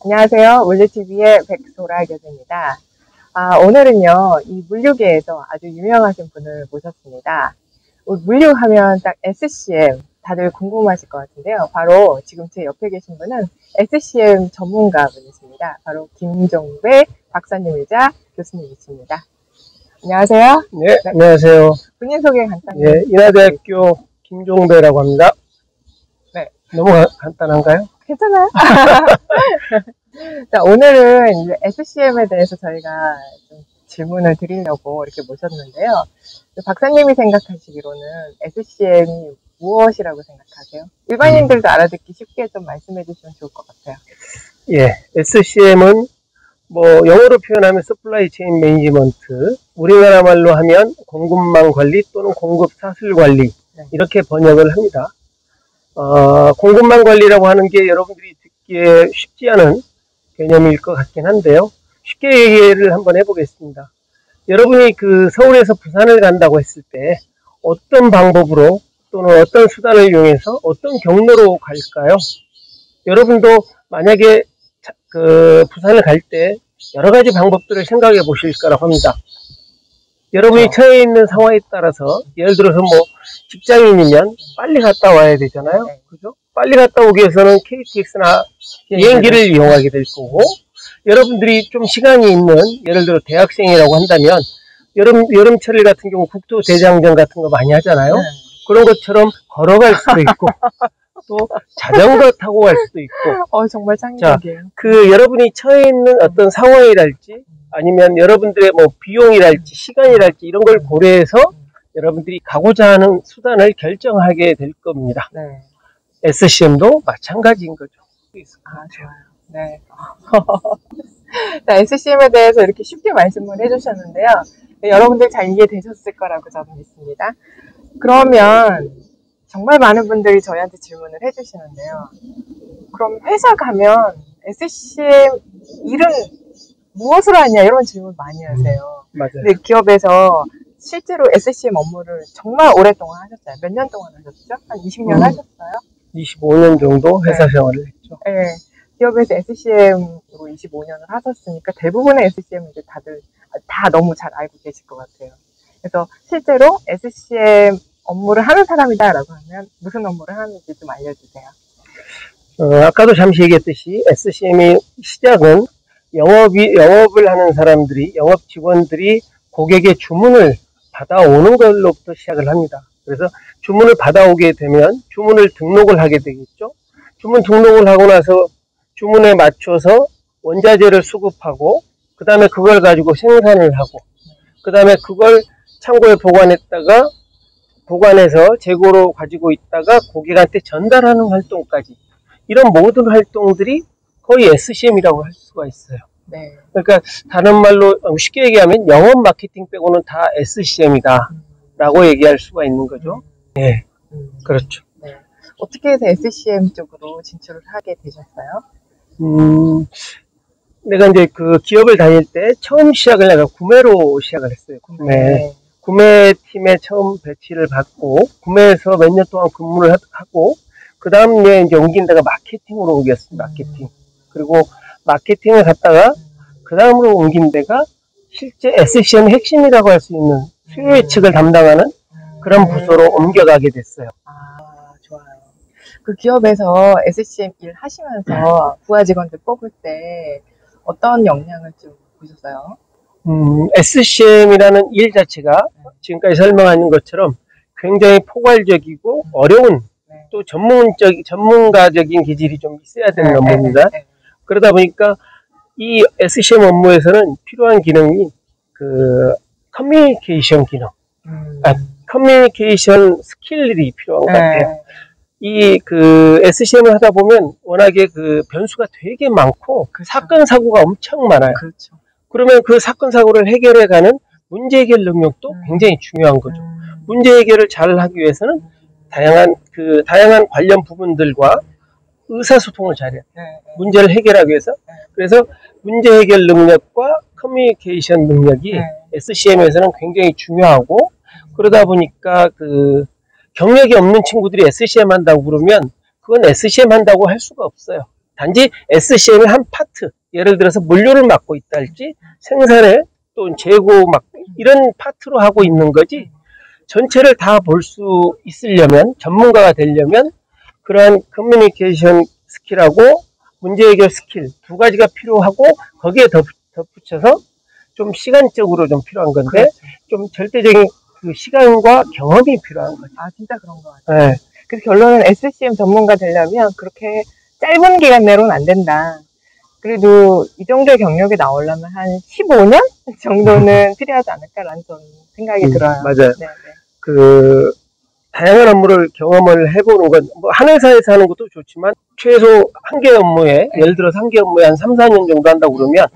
안녕하세요. 물류TV의 백소라 교수입니다. 오늘은요, 이 물류계에서 아주 유명하신 분을 모셨습니다. 물류하면 딱 SCM, 다들 궁금하실 것 같은데요. 바로 지금 제 옆에 계신 분은 SCM 전문가 분이십니다. 바로 김종배 박사님이자 교수님이십니다. 안녕하세요. 네, 안녕하세요. 본인 소개 간단히. 네, 인하대학교 김종배라고 합니다. 네. 너무 간단한가요? 괜찮아요. 자, 오늘은 이제 SCM에 대해서 저희가 좀 질문을 드리려고 이렇게 모셨는데요. 박사님이 생각하시기로는 SCM이 무엇이라고 생각하세요? 일반인들도 알아듣기 쉽게 좀 말씀해 주시면 좋을 것 같아요. 예, SCM은 영어로 표현하면 서플라이 체인 매니지먼트, 우리나라 말로 하면 공급망 관리 또는 공급 사슬 관리, 네. 이렇게 번역을 합니다. 공급망 관리라고 하는 게 여러분들이 듣기에 쉽지 않은 개념일 것 같긴 한데요. 쉽게 얘기를 한번 해보겠습니다. 여러분이 서울에서 부산을 간다고 했을 때 어떤 방법으로 또는 어떤 수단을 이용해서 어떤 경로로 갈까요? 여러분도 만약에 부산을 갈 때 여러 가지 방법들을 생각해 보실 거라고 합니다. 여러분이 처해 있는 상황에 따라서 예를 들어서 직장인이면 빨리 갔다 와야 되잖아요. 그죠? 빨리 갔다 오기 위해서는 KTX나 비행기를 이용하게 될 거고, 여러분들이 좀 시간이 있는 예를 들어 대학생이라고 한다면 여름철 같은 경우 국토대장정 같은 거 많이 하잖아요. 그런 것처럼 걸어갈 수도 있고 또 자전거 타고 갈 수도 있고. 정말 창의적이에요. 여러분이 처해 있는 어떤 상황이랄지 아니면 여러분들의 비용이랄지 시간이랄지 이런 걸 고려해서 여러분들이 가고자 하는 수단을 결정하게 될 겁니다. 네. SCM도 마찬가지인 거죠. 좋아요. 네. 자, SCM에 대해서 이렇게 쉽게 말씀을 해주셨는데요. 여러분들 잘 이해되셨을 거라고 저는 믿습니다. 그러면 정말 많은 분들이 저희한테 질문을 해주시는데요. 그럼 회사 가면 SCM 일은 무엇으로 하냐 이런 질문 많이 하세요. 맞아요. 근데 기업에서 실제로 SCM 업무를 정말 오랫동안 하셨어요. 몇 년 동안 하셨죠? 한 20년 하셨어요? 25년 정도 회사 생활을 했죠. 네. 기업에서 SCM으로 25년을 하셨으니까 대부분의 SCM 이제 다들 다 너무 잘 알고 계실 것 같아요. 그래서 실제로 SCM 업무를 하는 사람이다라고 하면 무슨 업무를 하는지 좀 알려주세요. 아까도 잠시 얘기했듯이 SCM의 시작은 영업을 하는 사람들이, 영업 직원들이 고객의 주문을 받아오는 걸로부터 시작을 합니다. 그래서 주문을 받아오게 되면 주문을 등록을 하게 되겠죠. 주문 등록을 하고 나서 주문에 맞춰서 원자재를 수급하고 그 다음에 그걸 가지고 생산을 하고 그 다음에 그걸 창고에 보관해서 재고로 가지고 있다가 고객한테 전달하는 활동까지, 이런 모든 활동들이 거의 SCM이라고 할 수가 있어요. 네. 그러니까 다른 말로 쉽게 얘기하면 영업 마케팅 빼고는 다 SCM이다 라고 얘기할 수가 있는 거죠. 네, 그렇죠. 네. 어떻게 해서 SCM 쪽으로 진출을 하게 되셨어요? 내가 이제 기업을 다닐 때 처음 시작을 내가 구매로 시작을 했어요. 구매팀에 처음 배치를 받고 구매에서 몇 년 동안 근무를 하고 그 다음에 이제 옮긴 데가 마케팅으로 옮겼습니다. 마케팅. 그리고 마케팅을 갔다가 그 다음으로 옮긴 데가 실제 SCM 핵심이라고 할 수 있는 수요 예측을 담당하는 그런 부서로 옮겨가게 됐어요. 좋아요. 그 기업에서 SCM 일 하시면서 부하 직원들 뽑을 때 어떤 역량을 좀 보셨어요? SCM이라는 일 자체가 지금까지 설명하는 것처럼 굉장히 포괄적이고 어려운, 또 전문가적인 기질이 좀 있어야 되는 업무입니다. 그러다 보니까 이 SCM 업무에서는 필요한 기능이 커뮤니케이션 기능, 커뮤니케이션 스킬이 필요한 것 같아요. SCM을 하다 보면 워낙에 변수가 되게 많고 사건 사고가 엄청 많아요. 그렇죠. 그러면 그 사건 사고를 해결해가는 문제 해결 능력도 굉장히 중요한 거죠. 문제 해결을 잘 하기 위해서는 다양한 관련 부분들과 의사소통을 잘해요. 문제를 해결하기 위해서. 그래서 문제 해결 능력과 커뮤니케이션 능력이 SCM에서는 굉장히 중요하고, 그러다 보니까 경력이 없는 친구들이 SCM 한다고 그러면 그건 SCM 한다고 할 수가 없어요. 단지 SCM의 한 파트, 파트, 예를 들어서 물류를 맡고 있다 할지 생산에 또 재고 막 이런 파트로 하고 있는 거지, 전체를 다 볼 수 있으려면, 전문가가 되려면 그러한 커뮤니케이션 스킬하고 문제 해결 스킬 두 가지가 필요하고, 거기에 덧붙여서 좀 시간적으로 좀 필요한 건데, 그렇죠. 좀 절대적인 그 시간과 경험이 필요한 거죠. 아, 진짜 그런 것 같아요. 네. 그래서 결론은 SCM 전문가 되려면 그렇게 짧은 기간 내로는 안 된다. 그래도 이 정도의 경력이 나오려면 한 15년 정도는 필요하지 않을까라는 좀 생각이 들어요. 맞아요. 네, 네. 그 다양한 업무를 경험을 해보는 건, 뭐 한 회사에서 하는 것도 좋지만 최소 한 개 업무에, 예를 들어서 한 개 업무에 한 3, 4년 정도 한다고 그러면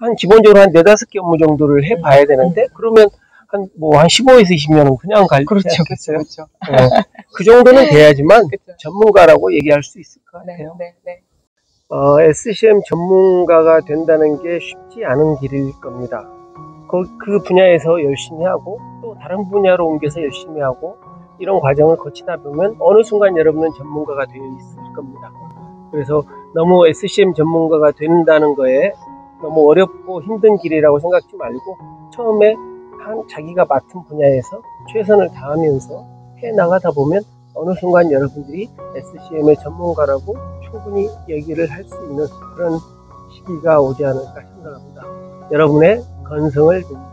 한 기본적으로 한 4-5개 업무 정도를 해봐야 되는데, 그러면 한 15에서 20년은 그냥 갈 그렇죠, 수 그렇죠, 있겠어요. 그렇죠. 그 정도는 돼야지만 그렇죠. 전문가라고 얘기할 수 있을 것 네, 같아요. 네, 네. SCM 전문가가 된다는 게 쉽지 않은 길일 겁니다. 그 분야에서 열심히 하고 또 다른 분야로 옮겨서 열심히 하고 이런 과정을 거치다 보면 어느 순간 여러분은 전문가가 되어 있을 겁니다. 그래서 너무 SCM 전문가가 된다는 거에 너무 어렵고 힘든 길이라고 생각지 말고, 처음에 자기가 맡은 분야에서 최선을 다하면서 해나가다 보면 어느 순간 여러분들이 SCM의 전문가라고 충분히 얘기를 할 수 있는 그런 시기가 오지 않을까 생각합니다. 여러분의 건성을 빕니다.